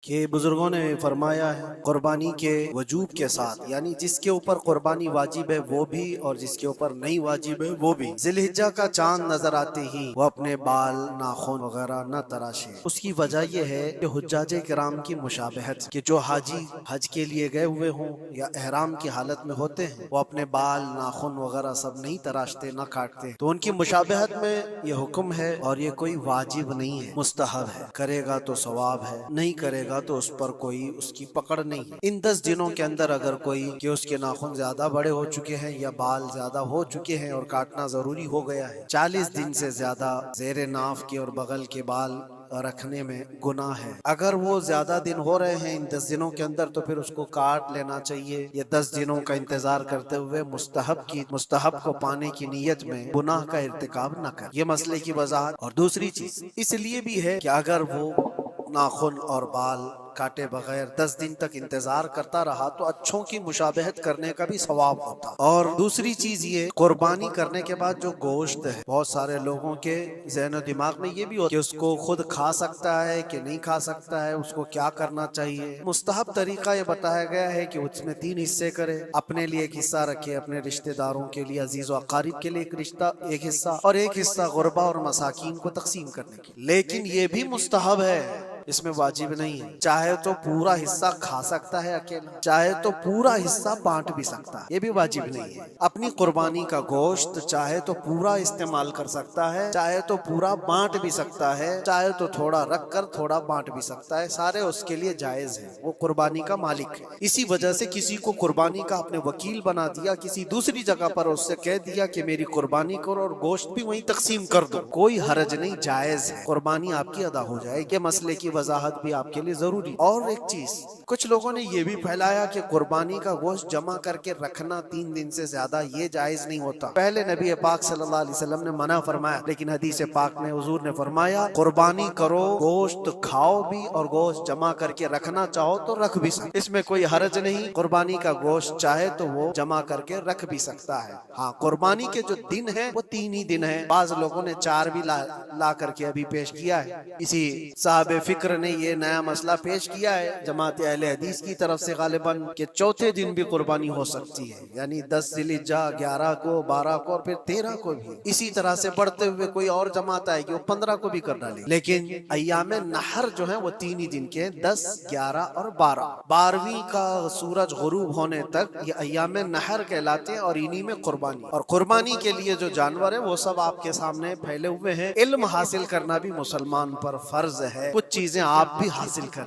کہ بزرگوں نے فرمایا ہے قربانی کے وجوب کے ساتھ، یعنی جس کے اوپر قربانی واجب ہے وہ بھی اور جس کے اوپر نہیں واجب ہے وہ بھی، ذی الحجہ کا چاند نظر آتے ہی وہ اپنے بال ناخن وغیرہ نہ تراشے۔ اس کی وجہ یہ ہے کہ حجاج کرام کی مشابہت، کہ جو حاجی حج کے لیے گئے ہوئے ہوں یا احرام کی حالت میں ہوتے ہیں وہ اپنے بال ناخن وغیرہ سب نہیں تراشتے نہ کاٹتے، تو ان کی مشابہت میں یہ حکم ہے اور یہ کوئی واجب نہیں ہے، مستحب ہے، کرے گا تو ثواب ہے، نہیں کرے گا تو اس پر کوئی اس کی پکڑ نہیں ہے۔ ان 10 دنوں کے اندر اگر کوئی کہ اس کے ناخن زیادہ بڑے ہو چکے ہیں یا بال زیادہ ہو چکے ہیں اور کاٹنا ضروری ہو گیا ہے، 40 دن سے زیادہ زیر ناف کے اور بغل کے بال رکھنے میں گناہ ہے۔ اگر وہ زیادہ دن ہو رہے ہیں ان 10 دنوں کے اندر تو پھر اس کو کاٹ لینا چاہیے۔ یہ 10 دنوں کا انتظار کرتے ہوئے مستحب کو پانے کی نیت میں گناہ کا ارتکاب نہ کر۔ یہ مسئلے کی وضاحت۔ اور دوسری چیز اس لیے بھی ہے کہ اگر وہ ناخن اور بال کاٹے بغیر 10 دن تک انتظار کرتا رہا تو اچھوں کی مشابہت کرنے کا بھی ثواب ہوتا۔ اور دوسری چیز یہ، قربانی کرنے کے بعد جو گوشت ہے، بہت سارے لوگوں کے ذہن و دماغ میں یہ بھی ہوتا ہے کہ اس کو خود کھا سکتا ہے کہ نہیں کھا سکتا ہے، اس کو کیا کرنا چاہیے۔ مستحب طریقہ یہ بتایا گیا ہے کہ اس میں 3 حصے کرے، اپنے لیے ایک حصہ رکھے، اپنے رشتہ داروں کے لیے، عزیز و اقارب کے لیے ایک حصہ اور ایک حصہ غربا اور مساکین کو تقسیم کرنے کے۔ لیکن یہ بھی مستحب ہے، اس میں واجب نہیں ہے۔ چاہے تو پورا حصہ کھا سکتا ہے اکیلا، چاہے تو پورا حصہ بانٹ بھی سکتا ہے، یہ بھی واجب نہیں ہے۔ اپنی قربانی کا گوشت چاہے تو پورا استعمال کر سکتا ہے، چاہے تو پورا بانٹ بھی سکتا ہے، چاہے تو تھوڑا رکھ کر تھوڑا بانٹ بھی سکتا ہے، سارے اس کے لیے جائز ہے، وہ قربانی کا مالک ہے۔ اسی وجہ سے کسی کو قربانی کا اپنے وکیل بنا دیا، کسی دوسری جگہ پر اس سے کہہ دیا کہ میری قربانی کرو اور گوشت بھی وہیں تقسیم کر دو، کوئی حرج نہیں، جائز ہے، قربانی آپ کی ادا ہو جائے گی۔ مسئلے کی وضاحت بھی آپ کے لیے ضروری۔ اور ایک چیز، کچھ لوگوں نے یہ بھی پھیلایا کہ قربانی کا گوشت جمع کر کے رکھنا 3 دن سے زیادہ یہ جائز نہیں ہوتا۔ پہلے نبی پاک صلی اللہ علیہ وسلم نے منع فرمایا، لیکن حدیث پاک میں حضور نے فرمایا قربانی کرو، گوشت کھاؤ بھی اور گوشت جمع کر کے رکھنا چاہو تو رکھ بھی سکتے، اس میں کوئی حرج نہیں۔ قربانی کا گوشت چاہے تو وہ جمع کر کے رکھ بھی سکتا ہے۔ ہاں، قربانی کے جو دن ہیں وہ 3 ہی دن ہیں، بعض لوگوں نے 4 بھی لا کر کے ابھی پیش کیا ہے۔ اسی صاحب فکر نے یہ نیا مسئلہ پیش کیا ہے جماعت اہل حدیث کی طرف سے غالباً، کہ چوتھے دن بھی قربانی ہو سکتی ہے، یعنی 10 ذی الحجہ، 11 کو، 12 کو اور پھر 13 کو بھی۔ اسی طرح سے بڑھتے ہوئے کوئی اور جماعت آئے گی وہ 15 کو بھی کر ڈالے، لیکن ایام نحر جو ہیں وہ 3 ہی دن کے، 10، 11 اور 12۔ 12ویں کا سورج غروب ہونے تک یہ ایام نحر کہلاتے ہیں اور انہی میں قربانی، اور قربانی کے لیے جو جانور ہیں وہ سب آپ کے سامنے پھیلے ہوئے ہیں۔ علم حاصل کرنا بھی مسلمان پر فرض ہے، کچھ چیزیں آپ بھی حاصل کر